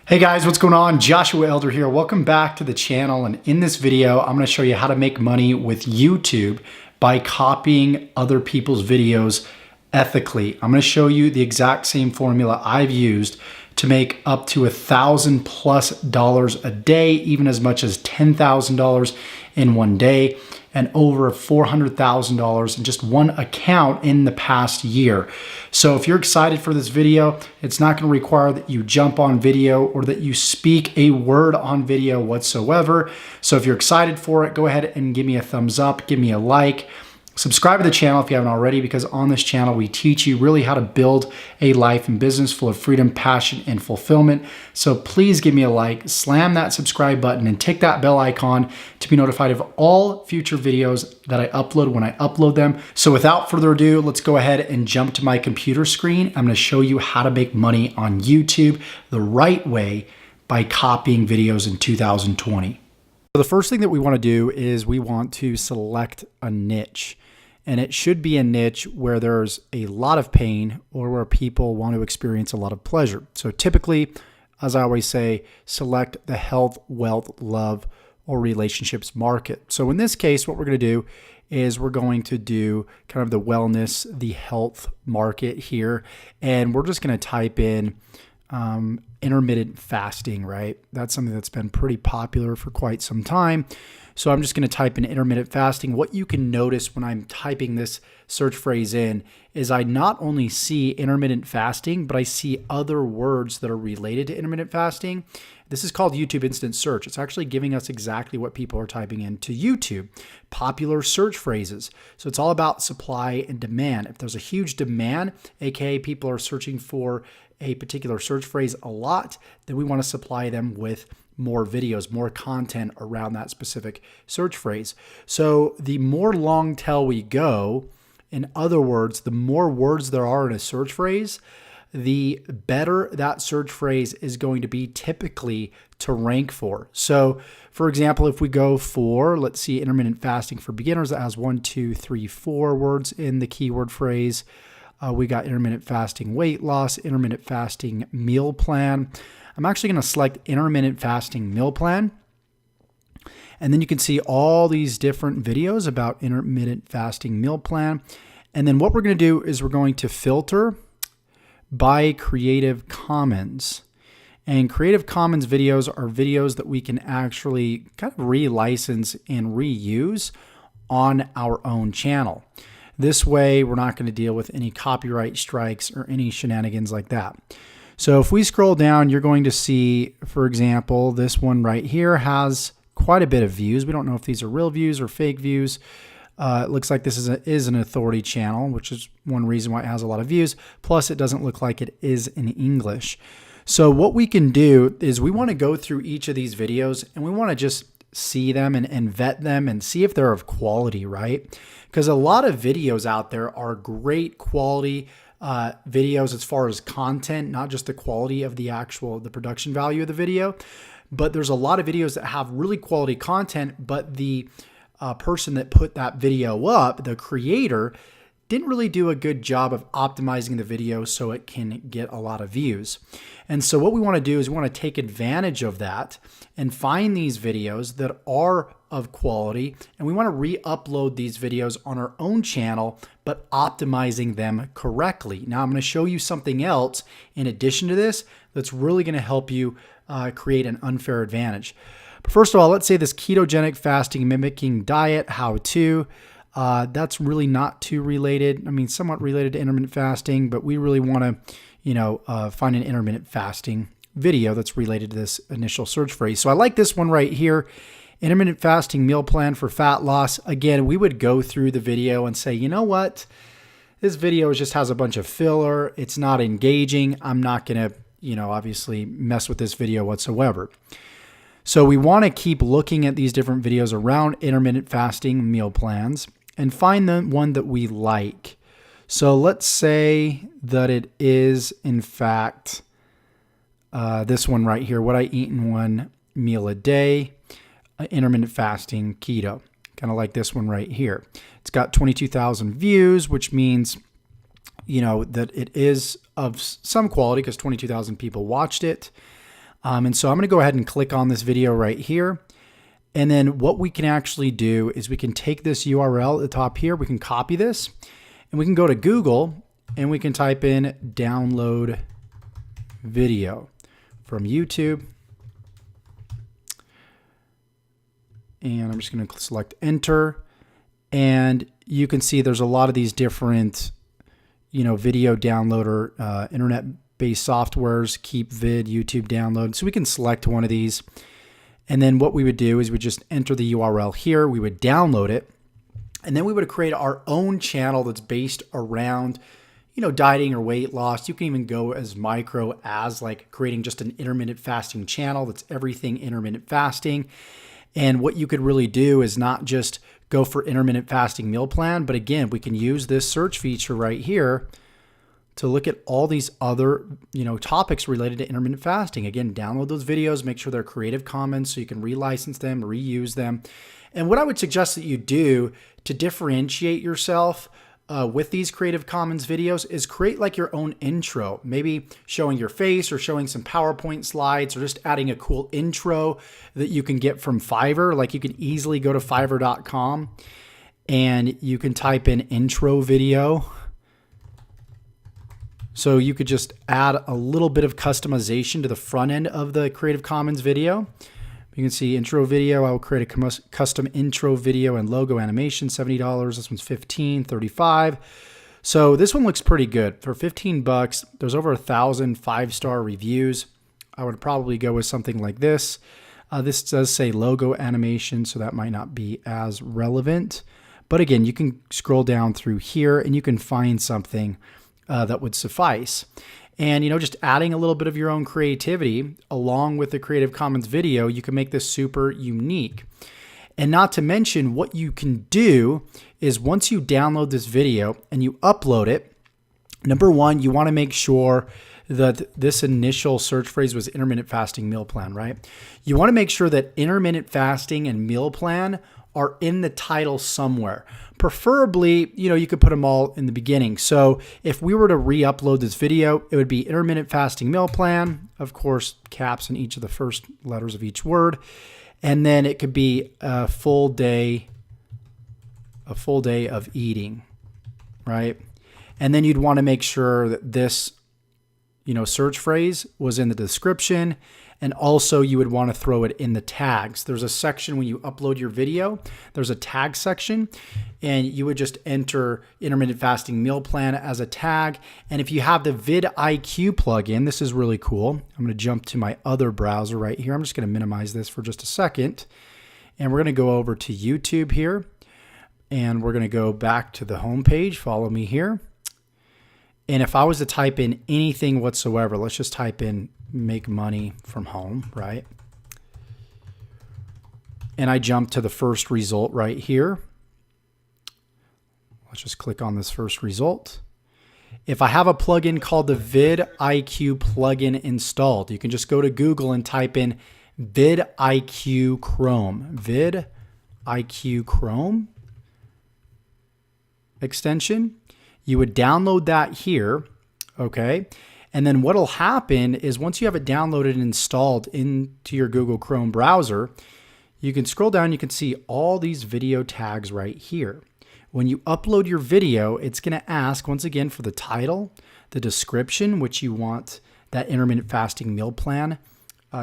Hey guys, what's going on? Joshua Elder here. Welcome back to the channel. And in this video, I'm going to show you how to make money with YouTube by copying other people's videos ethically. I'm going to show you the exact same formula I've used to make up to $1,000+ a day, even as much as $10,000 in one day, and over $400,000 in just one account in the past year. So if you're excited for this video, it's not going to require that you jump on video or that you speak a word on video whatsoever. So if you're excited for it, go ahead and give me a thumbs up, give me a like. Subscribe to the channel if you haven't already, because on this channel we teach you really how to build a life and business full of freedom, passion, and fulfillment. So please give me a like, slam that subscribe button, and tick that bell icon to be notified of all future videos that I upload when I upload them. So without further ado, let's go ahead and jump to my computer screen. I'm going to show you how to make money on YouTube the right way by copying videos in 2020. So the first thing that we want to do is we want to select a niche. And it should be a niche where there's a lot of pain or where people want to experience a lot of pleasure. So typically, as I always say, select the health, wealth, love, or relationships market. So in this case, what we're going to do is we're going to do kind of the wellness, the health market here. And we're just going to type in intermittent fasting, right? That's something that's been pretty popular for quite some time. So I'm just going to type in intermittent fasting. What you can notice when I'm typing this search phrase in is I not only see intermittent fasting, but I see other words that are related to intermittent fasting. This is called YouTube Instant Search. It's actually giving us exactly what people are typing into YouTube, popular search phrases. So it's all about supply and demand. If there's a huge demand, aka people are searching for a particular search phrase a lot, then we want to supply them with more videos, more content around that specific search phrase. So the more long tail we go, in other words, the more words there are in a search phrase, the better that search phrase is going to be typically to rank for. So for example, if we go for, let's see, intermittent fasting for beginners, that has 1, 2, 3, 4 words in the keyword phrase. We got intermittent fasting weight loss, intermittent fasting meal plan. I'm actually going to select intermittent fasting meal plan. And then you can see all these different videos about intermittent fasting meal plan. And then what we're going to do is we're going to filter by Creative Commons. And Creative Commons videos are videos that we can actually kind of relicense and reuse on our own channel. This way, we're not going to deal with any copyright strikes or any shenanigans like that. So if we scroll down, you're going to see, for example, this one right here has quite a bit of views. We don't know if these are real views or fake views. It looks like this is an authority channel, which is one reason why it has a lot of views. Plus, it doesn't look like it is in English. So what we can do is we want to go through each of these videos and we want to just see them and vet them and see if they're of quality, right? Because a lot of videos out there are great quality videos as far as content, not just the quality of the production value of the video, but there's a lot of videos that have really quality content, but the person that put that video up, the creator, didn't really do a good job of optimizing the video so it can get a lot of views. And so what we want to do is we want to take advantage of that and find these videos that are of quality, and we want to re-upload these videos on our own channel, but optimizing them correctly. Now I'm going to show you something else in addition to this that's really going to help you create an unfair advantage. But first of all, let's say this ketogenic fasting mimicking diet how-to. That's really not too related. I mean, somewhat related to intermittent fasting, but we really want to, find an intermittent fasting video that's related to this initial search phrase. So I like this one right here, intermittent fasting meal plan for fat loss. Again, we would go through the video and say, you know what? This video just has a bunch of filler. It's not engaging. I'm not going to, obviously mess with this video whatsoever. So we want to keep looking at these different videos around intermittent fasting meal plans and find the one that we like. So let's say that it is, in fact, this one right here, what I eat in one meal a day, intermittent fasting keto. Kind of like this one right here. It's got 22,000 views, which means, that it is of some quality because 22,000 people watched it. And so I'm going to go ahead and click on this video right here. And then what we can actually do is we can take this URL at the top here, we can copy this, and we can go to Google and we can type in download video from YouTube. And I'm just going to select enter. And you can see there's a lot of these different, video downloader, internet-based softwares, keep vid, YouTube download. So we can select one of these. And then what we would do is we just enter the URL here. We would download it. And then we would create our own channel that's based around, dieting or weight loss. You can even go as micro as like creating just an intermittent fasting channel that's everything intermittent fasting. And what you could really do is not just go for intermittent fasting meal plan, but again, we can use this search feature right here to look at all these other, topics related to intermittent fasting. Again, download those videos, make sure they're Creative Commons so you can relicense them, reuse them. And what I would suggest that you do to differentiate yourself with these Creative Commons videos is create like your own intro, maybe showing your face or showing some PowerPoint slides or just adding a cool intro that you can get from Fiverr. Like you can easily go to fiverr.com and you can type in intro video. So you could just add a little bit of customization to the front end of the Creative Commons video. You can see intro video. I will create a custom intro video and logo animation, $70. This one's $15, $35. So this one looks pretty good. For 15 bucks, there's over 1,000 5-star reviews. I would probably go with something like this. This does say logo animation, so that might not be as relevant. But again, you can scroll down through here and you can find something that would suffice. And, just adding a little bit of your own creativity along with the Creative Commons video, you can make this super unique. And not to mention, what you can do is once you download this video and you upload it, number one, you want to make sure that this initial search phrase was intermittent fasting meal plan, right? You want to make sure that intermittent fasting and meal plan are in the title somewhere. Preferably, you could put them all in the beginning. So if we were to re-upload this video, it would be intermittent fasting meal plan, of course, caps in each of the first letters of each word. And then it could be a full day of eating, right? And then you'd want to make sure that this, search phrase was in the description. And also you would want to throw it in the tags. There's a section when you upload your video, there's a tag section, and you would just enter intermittent fasting meal plan as a tag. And if you have the vidIQ plugin, this is really cool. I'm going to jump to my other browser right here. I'm just going to minimize this for just a second. And we're going to go over to YouTube here. And we're going to go back to the home page. Follow me here. And if I was to type in anything whatsoever, let's just type in make money from home, right? And I jump to the first result right here. Let's just click on this first result. If I have a plugin called the vidIQ plugin installed, you can just go to Google and type in vidIQ Chrome, vidIQ Chrome extension. You would download that here, okay? And then what'll happen is once you have it downloaded and installed into your Google Chrome browser, you can scroll down, you can see all these video tags right here. When you upload your video, it's going to ask once again for the title, the description, which you want that intermittent fasting meal plan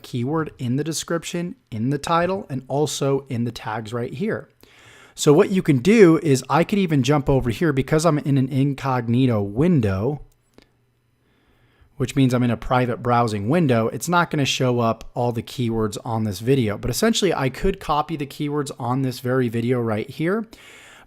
keyword in the description, in the title, and also in the tags right here. So what you can do is I could even jump over here because I'm in an incognito window, which means I'm in a private browsing window. It's not going to show up all the keywords on this video, but essentially I could copy the keywords on this very video right here.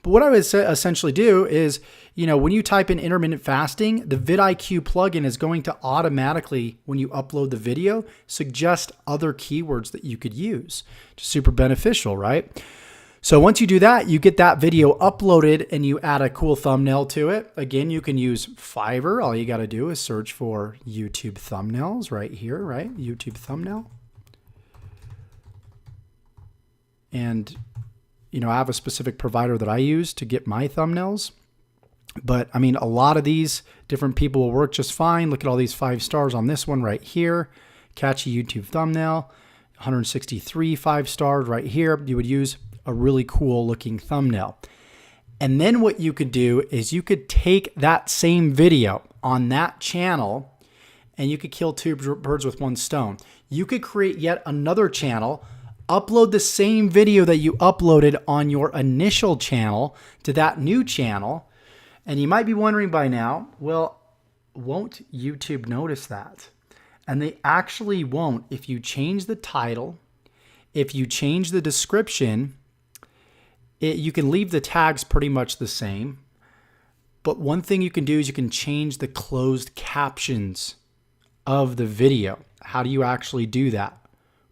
But what I would essentially do is, when you type in intermittent fasting, the vidIQ plugin is going to automatically, when you upload the video, suggest other keywords that you could use. Just super beneficial, right? So once you do that, you get that video uploaded and you add a cool thumbnail to it. Again, you can use Fiverr. All you got to do is search for YouTube thumbnails right here, right? YouTube thumbnail. And, I have a specific provider that I use to get my thumbnails. But I mean, a lot of these different people will work just fine. Look at all these 5 stars on this one right here. catchy YouTube thumbnail, 163 5-stars right here. You would use a really cool looking thumbnail. And then what you could do is you could take that same video on that channel and you could kill two birds with one stone. You could create yet another channel, upload the same video that you uploaded on your initial channel to that new channel. And you might be wondering by now, well, won't YouTube notice that? And they actually won't. If you change the title, if you change the description, you can leave the tags pretty much the same. But one thing you can do is you can change the closed captions of the video. How do you actually do that?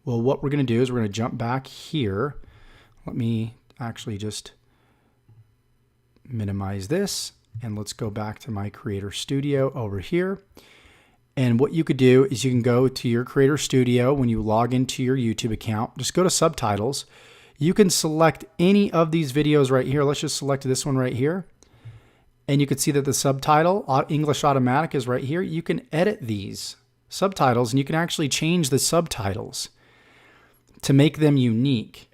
Well, what we're going to do is we're going to jump back here. Let me actually just minimize this and let's go back to my Creator Studio over here. And what you could do is you can go to your Creator Studio when you log into your YouTube account. Just go to subtitles. You can select any of these videos right here. Let's just select this one right here. And you can see that the subtitle, English Automatic, is right here. You can edit these subtitles and you can actually change the subtitles to make them unique.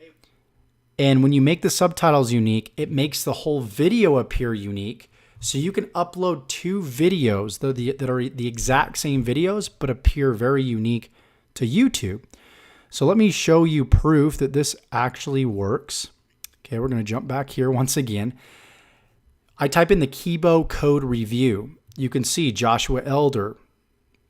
And when you make the subtitles unique, it makes the whole video appear unique. So you can upload two videos that are the exact same videos, but appear very unique to YouTube. So let me show you proof that this actually works. Okay, we're going to jump back here once again. I type in the Kibo code review. You can see Joshua Elder,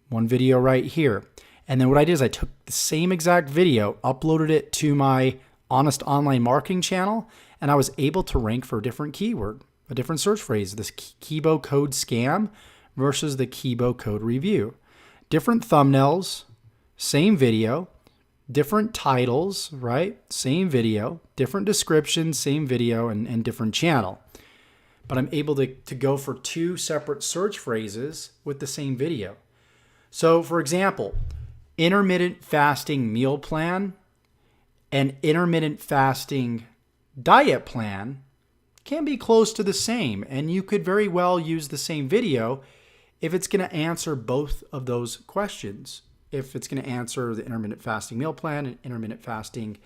one video right here. And then what I did is I took the same exact video, uploaded it to my Honest Online Marketing channel, and I was able to rank for a different keyword, a different search phrase, this Kibo code scam versus the Kibo code review. Different thumbnails, same video, different titles, right? Same video, different description, same video, and different channel. But I'm able to go for two separate search phrases with the same video. So for example, intermittent fasting meal plan and intermittent fasting diet plan can be close to the same. And you could very well use the same video if it's going to answer both of those questions. If it's going to answer the intermittent fasting meal plan and intermittent fasting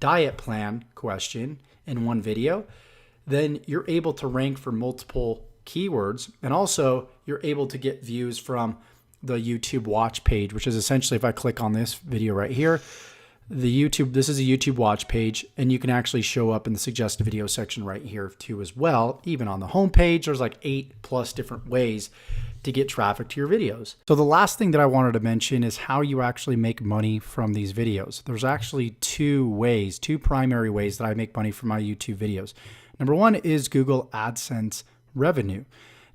diet plan question in one video, then you're able to rank for multiple keywords. And also you're able to get views from the YouTube watch page, which is essentially, if I click on this video right here, this is a YouTube watch page, and you can actually show up in the suggested video section right here too as well. Even on the home page, there's like 8+ different ways to get traffic to your videos. So the last thing that I wanted to mention is how you actually make money from these videos. There's actually two primary ways that I make money from my YouTube videos. Number one is Google AdSense revenue.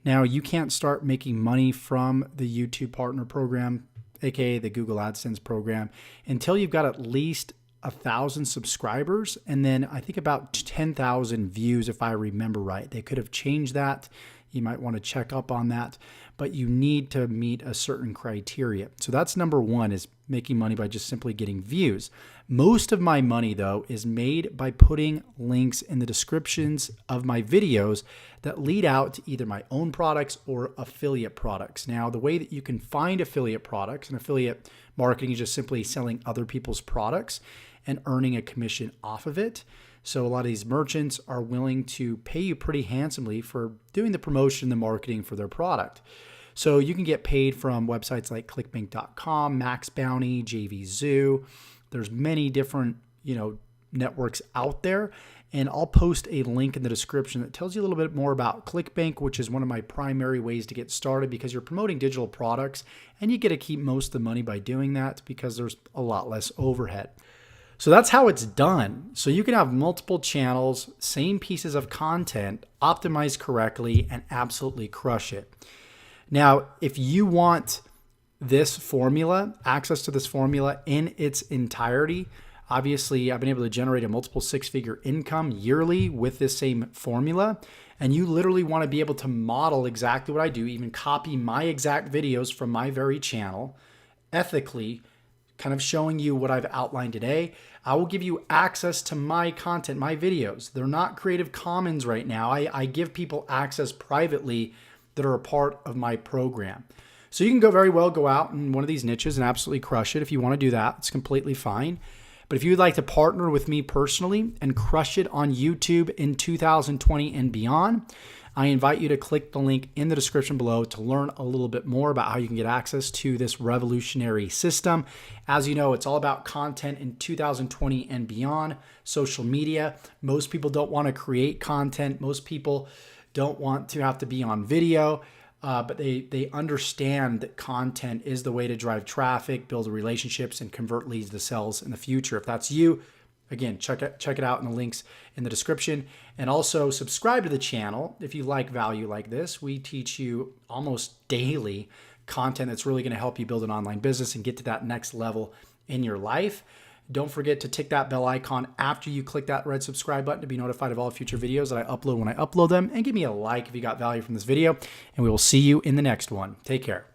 Now, you can't start making money from the YouTube Partner Program, aka the Google AdSense program, until you've got at least 1,000 subscribers and then I think about 10,000 views, if I remember right. They could have changed that. You might want to check up on that, but you need to meet a certain criteria. So that's number one, is making money by just simply getting views. Most of my money, though, is made by putting links in the descriptions of my videos that lead out to either my own products or affiliate products. Now, the way that you can find affiliate products, and affiliate marketing is just simply selling other people's products and earning a commission off of it. So a lot of these merchants are willing to pay you pretty handsomely for doing the promotion, the marketing for their product. So you can get paid from websites like clickbank.com, Max Bounty, JVZoo. There's many different, networks out there. And I'll post a link in the description that tells you a little bit more about ClickBank, which is one of my primary ways to get started, because you're promoting digital products and you get to keep most of the money by doing that because there's a lot less overhead. So that's how it's done. So you can have multiple channels, same pieces of content, optimized correctly, and absolutely crush it. Now, if you want this formula, access to this formula in its entirety, obviously I've been able to generate a multiple six-figure income yearly with this same formula. And you literally want to be able to model exactly what I do, even copy my exact videos from my very channel ethically, kind of showing you what I've outlined today. I will give you access to my content, my videos. They're not Creative Commons right now. I give people access privately that are a part of my program. So you can go very well go out in one of these niches and absolutely crush it. If you want to do that, it's completely fine. But if you would like to partner with me personally and crush it on YouTube in 2020 and beyond, I invite you to click the link in the description below to learn a little bit more about how you can get access to this revolutionary system. As you know, it's all about content in 2020 and beyond, social media. Most people don't want to create content. Most people don't want to have to be on video. But they understand that content is the way to drive traffic, build relationships, and convert leads to sales in the future. If that's you, again, check it out in the links in the description. And also subscribe to the channel if you like value like this. We teach you almost daily content that's really going to help you build an online business and get to that next level in your life. Don't forget to tick that bell icon after you click that red subscribe button to be notified of all future videos that I upload when I upload them. And give me a like if you got value from this video. And we will see you in the next one. Take care.